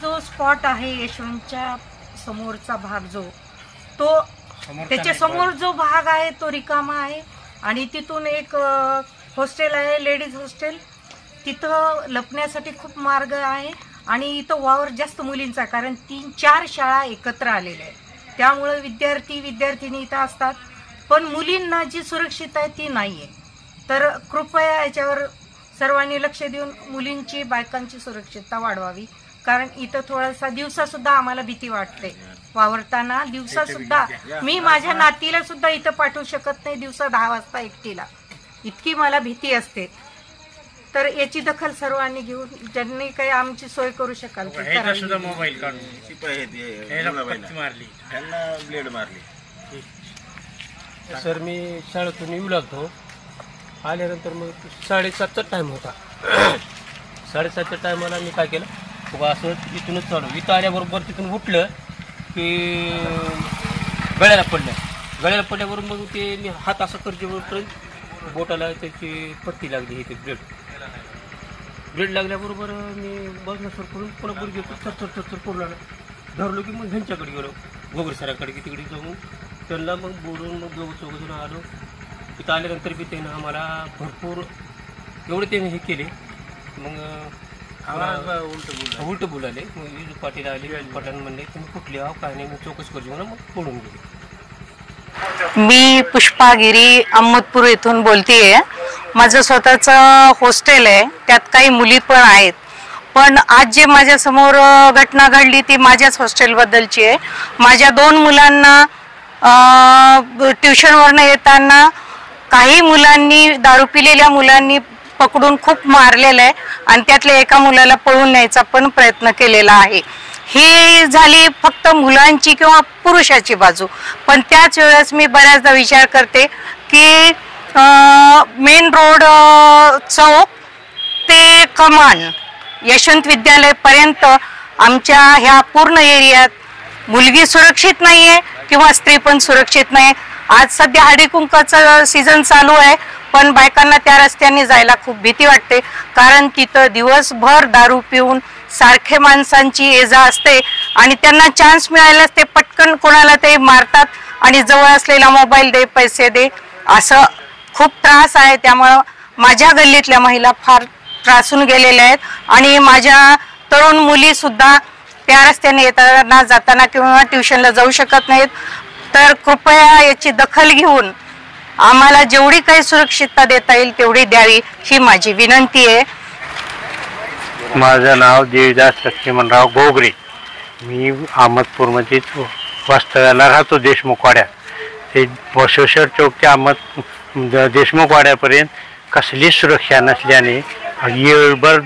जो स्पॉट आहे यशवंतच्या समोरचा भाग तो त्याच्या समोर जो भाग आहे तो रिकामा आहे आणि तिथून एक हॉस्टेल आहे, लेडीज हॉस्टेल. तिथं लपण्यासाठी खूप मार्ग आहे आणि इथं वावर जास्त मुलींचा, कारण 3-4 शाळा एकत्र आलेल्या आहेत. त्यामुळे विद्यार्थिनी इथं असतात, पण मुलींना जी सुरक्षितता आहे ती नाहीये. तर कृपया याच्यावर सर्वांनी लक्ष देऊन मुलींची, बायकांची सुरक्षितता वाढवावी. कारण इथं थोडासा दिवसा सुद्धा आम्हाला भीती वाटते. वावरताना दिवसा सुद्धा मी माझ्या नातीला सुद्धा इथं पाठवू शकत नाही दिवसा 10 वाजता एकटीला, इतकी मला भीती असते. तर याची दखल सर्वांनी घेऊन ज्यांनी काही आमची सोय करू शकाल सुद्धा मोबाईल काढून ब्लेड मारली. सर मी शाळेतून येऊ लागतो, आल्यानंतर मग 7:30चा टाइम होता. 7:30च्या टायमाला मी काय केलं, असं इथूनच चालू. इथं आल्याबरोबर तिथून उठलं की गळ्याला पडल्याबरोबर मग ते मी हात असा करजेपर्यंत बोटाला त्याची पट्टी लागली, हे ते ब्लेड लागल्याबरोबर मी बसण्यासर करून पुन्हा गुडघे चर पडू लागला. धरलो की मग ह्यांच्याकडे गेलो, गोगरी सराकडे की तिकडे जाऊन त्यांना मग बोलून मग चौघजण आलो. तिथं आल्यानंतर बी त्यानं आम्हाला भरपूर एवढे त्याने हे केले. मग उलट बोलाले. मग पाटील आले, पठाण म्हणले तुम्ही कुठले आहो काय नाही, मग चौकशी करतो म्हणून मग पडून गेले. मी पुष्पागिरी अहमदपूर येथून बोलतेय. माझं स्वतःचं हॉस्टेल आहे, त्यात काही मुली पण आहेत. पण आज जे माझ्या समोर घटना घडली ती माझ्याच हॉस्टेलबद्दलची आहे. माझ्या 2 मुलांना ट्युशनवरनं येताना काही मुलांनी, दारू पिलेल्या मुलांनी पकडून खूप मारलेलं आहे आणि त्यातल्या एका मुलाला पळून न्यायचा पण प्रयत्न केलेला आहे. ही झाली फक्त मुलांची किंवा पुरुषाची बाजू. पण त्याच वेळेस मी बऱ्याचदा विचार करते की मेन रोड चौक ते कमान यशवंत विद्यालयापर्यंत आमच्या ह्या पूर्ण एरियात मुलगी सुरक्षित नाहीये किंवा स्त्री पण सुरक्षित नाही. आज सध्या हळदीकुंकाचा सीझन चालू आहे, पण बायकांना त्या रस्त्याने जायला खूप भीती वाटते. कारण तिथं दिवसभर दारू पिऊन सारखे माणसांची ये जा असते आणि त्यांना चान्स मिळाल्यास ते पटकन कोणाला ते मारतात आणि जवळ असलेला मोबाईल दे, पैसे दे, असं खूप त्रास आहे. त्यामुळं माझ्या गल्लीतल्या महिला फार त्रासून गेलेल्या आहेत आणि माझ्या तरुण मुली सुद्धा त्या रस्त्याने येताना जाताना किंवा ट्युशनला जाऊ शकत नाहीत. तर कृपया याची दखल घेऊन आम्हाला जेवढी काही सुरक्षितता देता येईल तेवढी द्यावी, ही माझी विनंती आहे. माझं नाव देवदास लक्ष्मणराव गोगरे. मी अहमदपूरमध्येच वास्तव्याला राहतो, देशमुखवाड्यात. ते बसवेश्वर चौक ते देशमुखवाड्यापर्यंत कसलीच सुरक्षा नसल्याने येळभर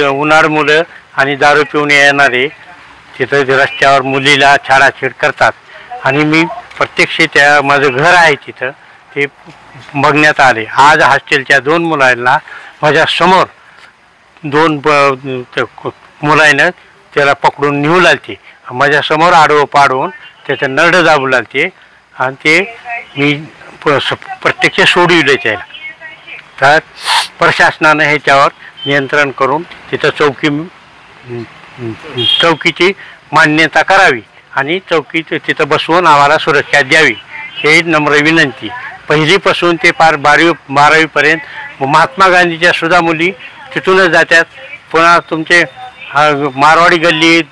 उन्हाळ मुलं आणि दारू पिऊन येणारे तिथं रस्त्यावर मुलीला छेडाछेड करतात. आणि मी प्रत्यक्ष त्या माझं घर आहे तिथं ते बघण्यात आले. आज हॉस्टेलच्या 2 मुलांना माझ्या समोर 2 मुलांना त्याला पकडून नेऊ लागते, माझ्या समोर आडवं पाडून त्याचं नरडं दाबू लागते आणि ते मी प्रत्यक्ष सोडविले त्याला. तर प्रशासनानं ह्याच्यावर नियंत्रण करून तिथं चौकीची मान्यता करावी आणि चौकी तिथं बसवून आम्हाला सुरक्षा द्यावी, हे नम्र विनंती. पहिलीपासून ते पार 12वीपर्यंत महात्मा गांधीच्या सुद्धा मुली तिथूनच जातात. पुन्हा तुमचे मारवाडी गल्ली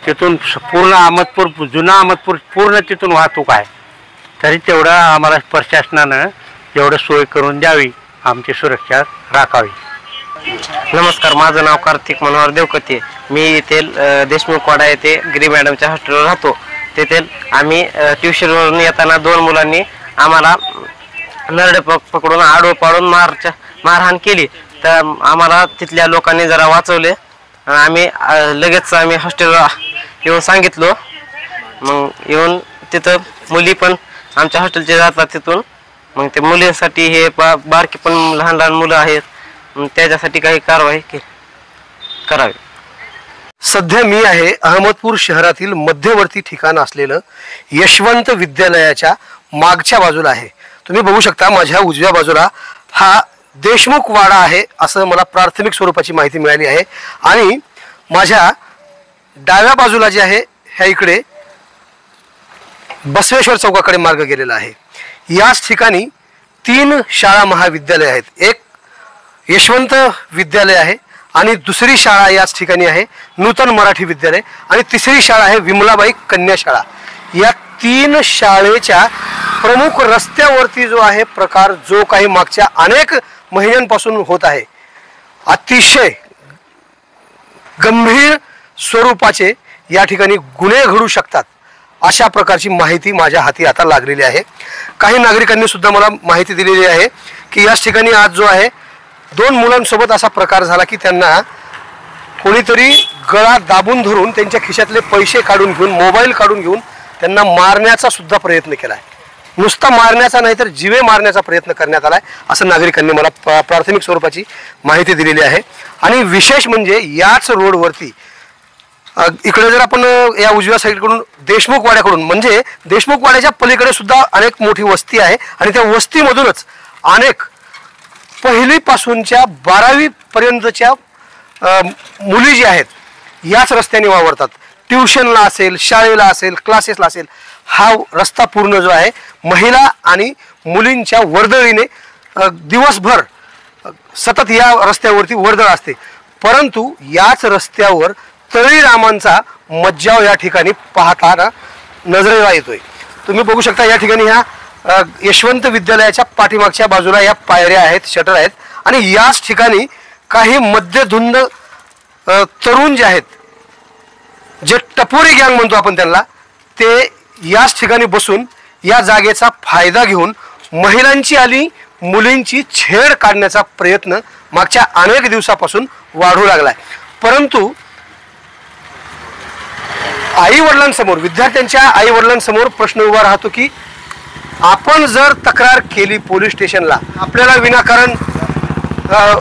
तिथून पूर्ण अहमदपूर, जुना अहमदपूर पूर्ण तिथून वाहतूक आहे. तरी तेवढं आम्हाला प्रशासनानं एवढं सोय करून द्यावी, आमची सुरक्षा राखावी. नमस्कार, माझं नाव कार्तिक मनोहर देवकते. मी येथे देशमुखवाडा येथे गिरी मॅडमच्या हॉस्टेलवर राहतो. तेथे आम्ही ट्युशनवरून येताना 2 मुलांनी आम्हाला नरडे पकडून आडवं पाडून मारहाण केली. तर आम्हाला तिथल्या लोकांनी जरा वाचवले. आम्ही लगेच हॉस्टेलवर येऊन सांगितलो. मग येऊन तिथं मुली पण आमच्या हॉस्टेलचे जातात तिथून. मग ते मुलींसाठी हे बारकी पण लहान मुलं आहेत, त्याच्यासाठी काही कारवाई करावी. सध्या मी आहे अहमदपूर शहरातील मध्यवर्ती ठिकाण असलेलं यशवंत विद्यालयाच्या मागच्या बाजूला आहे. तुम्ही बघू शकता माझ्या उजव्या बाजूला हा देशमुख वाडा आहे असं मला प्राथमिक स्वरूपाची माहिती मिळाली आहे. आणि माझ्या डाव्या बाजूला जे आहे ह्या इकडे बसवेश्वर चौकाकडे मार्ग गेलेला आहे. याच ठिकाणी 3 शाळा महाविद्यालय आहेत. एक यशवंत विद्यालय आहे आणि दुसरी शाळा याच ठिकाणी आहे नूतन मराठी विद्यालय आणि तिसरी शाळा आहे विमलाबाई कन्या शाळा. या 3 शाळेच्या प्रमुख रस्त्यावरती जो आहे प्रकार जो काही मागच्या अनेक महिन्यांपासून होत आहे, अतिशय गंभीर स्वरूपाचे या ठिकाणी गुन्हे घडू शकतात अशा प्रकारची माहिती माझ्या हाती आता लागलेली आहे. काही नागरिकांनी सुद्धा मला माहिती दिलेली आहे की याच ठिकाणी आज जो आहे 2 मुलांसोबत असा प्रकार झाला की त्यांना कोणीतरी गळा दाबून धरून त्यांच्या खिशातले पैसे काढून घेऊन मोबाईल काढून घेऊन त्यांना मारण्याचा सुद्धा प्रयत्न केला आहे. नुसता मारण्याचा नाही तर जीवे मारण्याचा प्रयत्न करण्यात आलाय असं नागरिकांनी मला प्राथमिक स्वरूपाची माहिती दिलेली आहे. आणि विशेष म्हणजे याच रोडवरती इकडे जर आपण या उजव्या साईडकडून देशमुख वाड्याकडून म्हणजे देशमुख वाड्याच्या पलीकडे सुद्धा अनेक मोठी वस्ती आहे आणि त्या वस्तीमधूनच अनेक 1ली पासूनच्या 12वी पर्यंतच्या मुली जी आहेत याच रस्त्याने वावरतात. ट्युशनला असेल, शाळेला असेल, क्लासेसला असेल, हा रस्ता पूर्ण जो आहे महिला आणि मुलींच्या वर्दळीने दिवसभर सतत या रस्त्यावरती वर्दळ असते. परंतु याच रस्त्यावर तळीरामांचा मज्जाव या ठिकाणी पाहताना नजरेला येतोय. तुम्ही बघू शकता या ठिकाणी ह्या यशवंत विद्यालयाच्या पाठीमागच्या बाजूला या पायऱ्या आहेत, शटर आहेत आणि याच ठिकाणी काही मध्यधुंद तरुण जे आहेत, जे टपोरी गँग म्हणतो आपण त्यांना, ते याच ठिकाणी बसून या जागेचा फायदा घेऊन महिलांची आणि मुलींची छेड काढण्याचा प्रयत्न मागच्या अनेक दिवसापासून वाढू लागलाय. परंतु आई वडिलांसमोर, विद्यार्थ्यांच्या आई वडिलांसमोर प्रश्न उभा राहतो की आपण जर तक्रार केली पोलीस स्टेशनला आपल्याला विनाकारण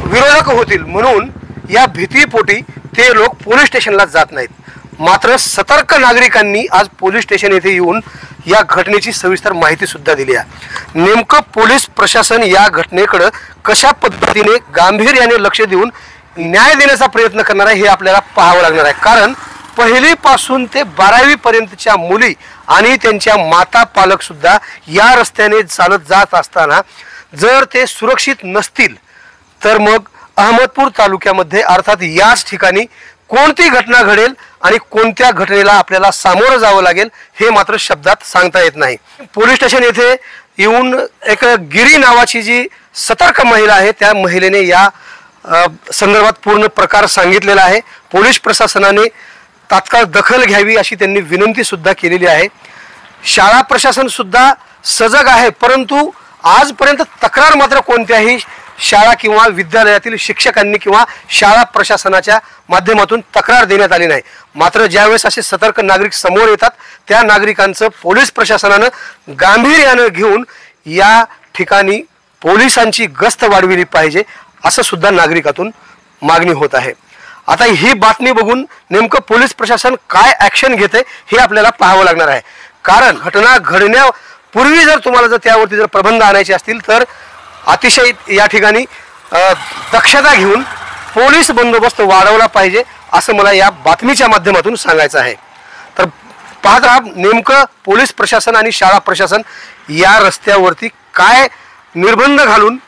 विरोधक होतील म्हणून या भीतीपोटी ते लोक पोलीस स्टेशनला जात नाहीत. मात्र सतर्क नागरिकांनी आज पोलीस स्टेशन येथे येऊन या घटनेची सविस्तर माहिती सुद्धा दिली आहे. नेमकं पोलीस प्रशासन या घटनेकडे कशा पद्धतीने गांभीर्याने लक्ष देऊन न्याय देण्याचा प्रयत्न करणार आहे हे आपल्याला पाहावं लागणार आहे. कारण 1ली पासून ते 12वी पर्यंतच्या मुली आणि त्यांच्या माता पालक सुद्धा या रस्त्याने चालत जात असताना जर ते सुरक्षित नसतील तर मग अहमदपूर तालुक्यामध्ये अर्थात याच ठिकाणी कोणती घटना घडेल आणि कोणत्या घटनेला आपल्याला सामोरं जावं लागेल हे मात्र शब्दात सांगता येत नाही. पोलीस स्टेशन येथे येऊन एक गिरी नावाची जी सतर्क महिला आहे त्या महिलेने या संदर्भात पूर्ण प्रकार सांगितलेला आहे. पोलीस प्रशासनाने तात्काळ दखल घ्यावी अशी त्यांनी विनंती सुद्धा केलेली आहे. शाळा प्रशासन सुद्धा सजग आहे परंतु आजपर्यंत तक्रार मात्र कोणत्याही शाळा किंवा विद्यालयातील शिक्षकांनी किंवा शाळा प्रशासनाच्या माध्यमातून तक्रार देण्यात आली नाही. मात्र ज्यावेळेस असे सतर्क नागरिक समोर येतात त्या नागरिकांचं पोलीस प्रशासनानं गांभीर्यानं घेऊन या ठिकाणी पोलिसांची गस्त वाढविली पाहिजे असं सुद्धा नागरिकातून मागणी होत आहे. आता ही बातमी बघून नेमकं पोलीस प्रशासन काय ऍक्शन घेते हे आपल्याला पाहावं लागणार आहे. कारण घटना घडण्यापूर्वी जर तुम्हाला जर त्यावरती जर प्रबंध आणायचे असतील तर अतिशय या ठिकाणी दक्षता घेऊन पोलीस बंदोबस्त वाढवला पाहिजे असं मला या बातमीच्या माध्यमातून सांगायचं आहे. तर पाहत राहा नेमकं पोलीस प्रशासन आणि शाळा प्रशासन या रस्त्यावरती काय निर्बंध घालून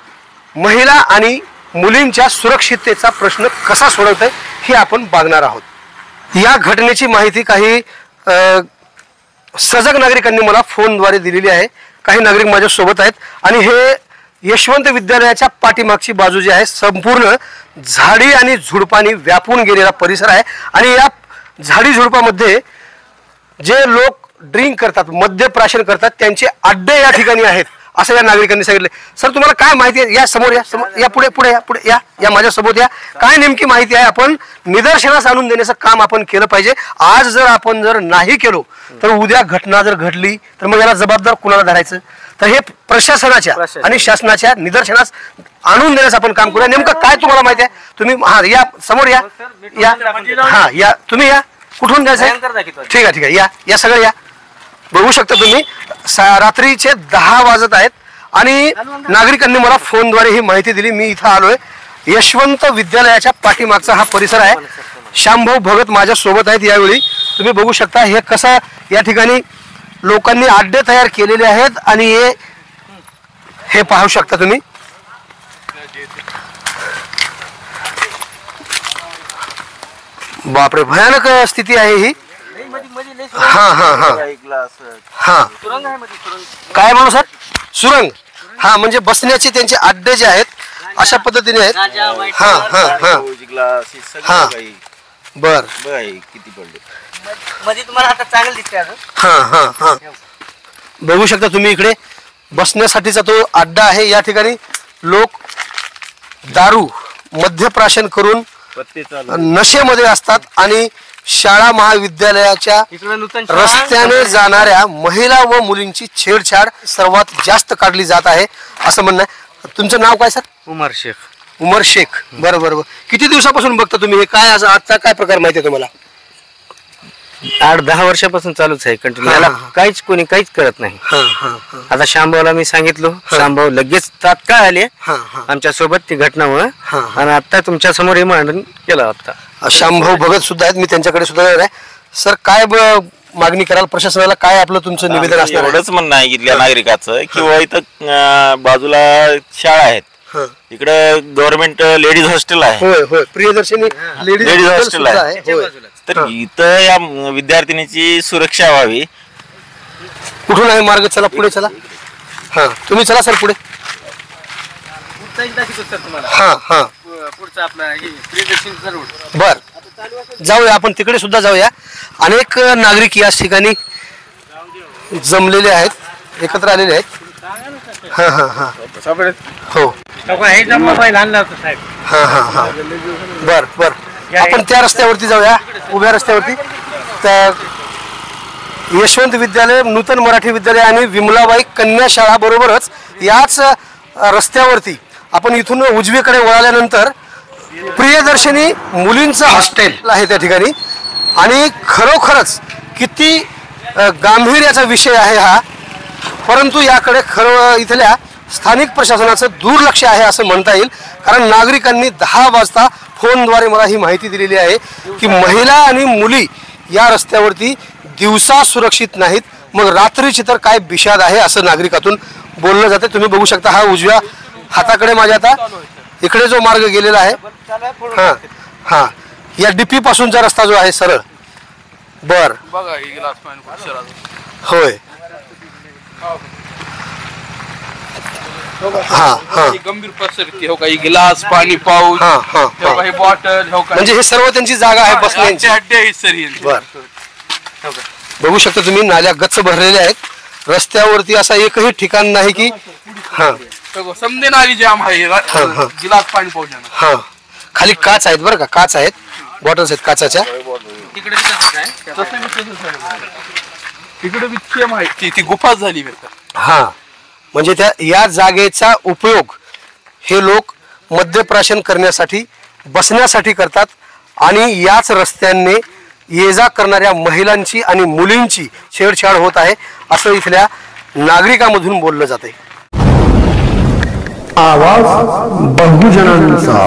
महिला आणि मुलींच्या सुरक्षिततेचा प्रश्न कसा सोडवत आहे हे आपण बघणार आहोत. या घटनेची माहिती काही सजग नागरिकांनी मला फोनद्वारे दिलेली आहे. काही नागरिक माझ्या सोबत आहेत आणि हे यशवंत विद्यालयाच्या पाठीमागची बाजू जी आहे संपूर्ण झाडी आणि झुडपांनी व्यापून गेलेला परिसर आहे आणि या झाडी झुडपामध्ये जे लोक ड्रिंक करतात, मद्यप्राशन करतात त्यांचे अड्डे या ठिकाणी आहेत असं या नागरिकांनी सांगितले. सर तुम्हाला काय माहिती आहे? या समोर या, या पुढे पुढे या, पुढे या, या माझ्यासोबत या. काय नेमकी माहिती आहे? आपण निदर्शनास आणून देण्याचं काम आपण केलं पाहिजे. आज जर आपण जर नाही केलो तर उद्या घटना जर घडली तर मग याला जबाबदार कुणाला धरायचं? तर हे प्रशासनाच्या आणि शासनाच्या निदर्शनास आणून देण्याचं आपण काम करूया. नेमकं काय तुम्हाला माहिती आहे? तुम्ही हा या समोर या, या हा या, तुम्ही या. कुठून जायचं? ठीक आहे ठीक आहे, या या सगळं या. बघू शकता तुम्ही रात्रीचे 10 वाजत आहेत आणि नागरिकांनी मला फोनद्वारे ही माहिती दिली. मी इथं आलोय, यशवंत विद्यालयाच्या पाठीमागचा हा परिसर आहे. श्यामभाऊ भगत माझ्या सोबत आहेत. यावेळी तुम्ही बघू शकता हे कसं या ठिकाणी लोकांनी अड्डे तयार केलेले आहेत आणि हे पाहू शकता तुम्ही. बापरे, भयानक स्थिती आहे ही. हा हा हा हा काय म्हणू सर, सुरंग. हा म्हणजे बसण्याचे त्यांचे अड्डे जे आहेत अशा पद्धतीने आहेत. हा हा हा हा बर किती पडले मध्ये तुम्हाला आता चांगलं दिसते. हा हा हा बघू शकता तुम्ही इकडे बसण्यासाठीचा तो अड्डा आहे. या ठिकाणी लोक दारू मद्यप्राशन करून नशेमध्ये असतात आणि शाळा महाविद्यालयाच्या रस्त्याने जाणाऱ्या महिला व मुलींची छेडछाड सर्वात जास्त काढली जात आहे असं म्हणणं आहे. तुमचं नाव काय सर? उमर शेख. उमर शेख. बरं बरं. किती दिवसापासून बघता तुम्ही हे? काय आजचा काय प्रकार माहिती आहे तुम्हाला? 8-10 वर्षापासून चालूच आहे कंटिन्यू. याला कोणी काहीच करत नाही. आता श्यामभाऊला मी सांगितलं, श्यामभाऊ लगेच तात्काळ आले आमच्या सोबत ती घटनामुळे आणि आता तुमच्या समोर हे मांडण केलं. आता श्यामभाऊ भगत सुद्धा आहेत, मी त्यांच्याकडे सुद्धा आहे. सर काय मागणी कराल प्रशासनाला? काय आपलं तुमचं निवेदन असणार? एवढंच म्हणणं आहे इथल्या नागरिकाचं किंवा इथं बाजूला शाळा आहेत, इकडे गव्हर्नमेंट लेडीज हॉस्टेल आहे. होय होय, प्रियदर्शनी लेडीज हॉस्टेल आहे. तर इथं या विद्यार्थिनीची सुरक्षा व्हावी. कुठून आहे मार्ग? चला पुढे चला. हा तुम्ही चला सर पुढे. हा हा बर, जाऊया आपण तिकडे सुद्धा जाऊया. अनेक नागरिक या ठिकाणी जमलेले आहेत, एकत्र आलेले आहेत. हा हा हा हो मोबाईल आणला होता साहेब. हा हा हा बर बर. आपण त्या रस्त्यावरती जाऊया, उभ्या रस्त्यावरती. तर यशवंत विद्यालय, नूतन मराठी विद्यालय आणि विमलाबाई कन्या शाळा बरोबरच याच रस्त्यावरती आपण इथून उजवीकडे वळाल्यानंतर प्रियदर्शनी मुलींचं हॉस्टेल आहे त्या ठिकाणी. आणि खरोखरच किती गांभीर्याचा विषय आहे हा, परंतु याकडे खरं इथल्या स्थानिक प्रशासनाचं दुर्लक्ष आहे असं म्हणता येईल. कारण नागरिकांनी 10 वाजता फोनद्वारे मला ही माहिती दिलेली आहे की महिला आणि मुली या रस्त्यावरती दिवसा सुरक्षित नाहीत, मग रात्रीची तर काय बिशाद आहे असं नागरिकातून बोललं जाते. तुम्ही बघू शकता हा उजव्या हाताकडे माझ्या आता इकडे जो मार्ग गेलेला आहे, हा हा या डीपी पासूनचा रस्ता जो आहे सरळ. बर होय हा हा गंभीर परिस्थिती हो, काही गिलास पाणी पाऊस काही बॉटल हो, म्हणजे हे सर्व त्यांची जागा आहे बसण्याची. अड्डे आहेत सर. बर बघू शकता तुम्ही, नाल्या गच्च भरलेल्या आहेत. रस्त्यावरती असा एकही ठिकाण नाही की हा समजे नाली जाम आहे. गिलास पाणी पाऊस. हा खाली काच आहेत बरं का, काच आहेत, बॉटल्स आहेत काचाच्या. तिकडे सेम आहे, ती गुफा झाली. हा म्हणजे त्या या जागेचा उपयोग हे लोक मद्यप्राशन करण्यासाठी, बसण्यासाठी करतात आणि याच रस्त्याने ये जा करणाऱ्या महिलांची आणि मुलींची छेडछाड होत आहे असं इथल्या नागरिकांमधून बोललं जाते. आवाज बहुजनांचा.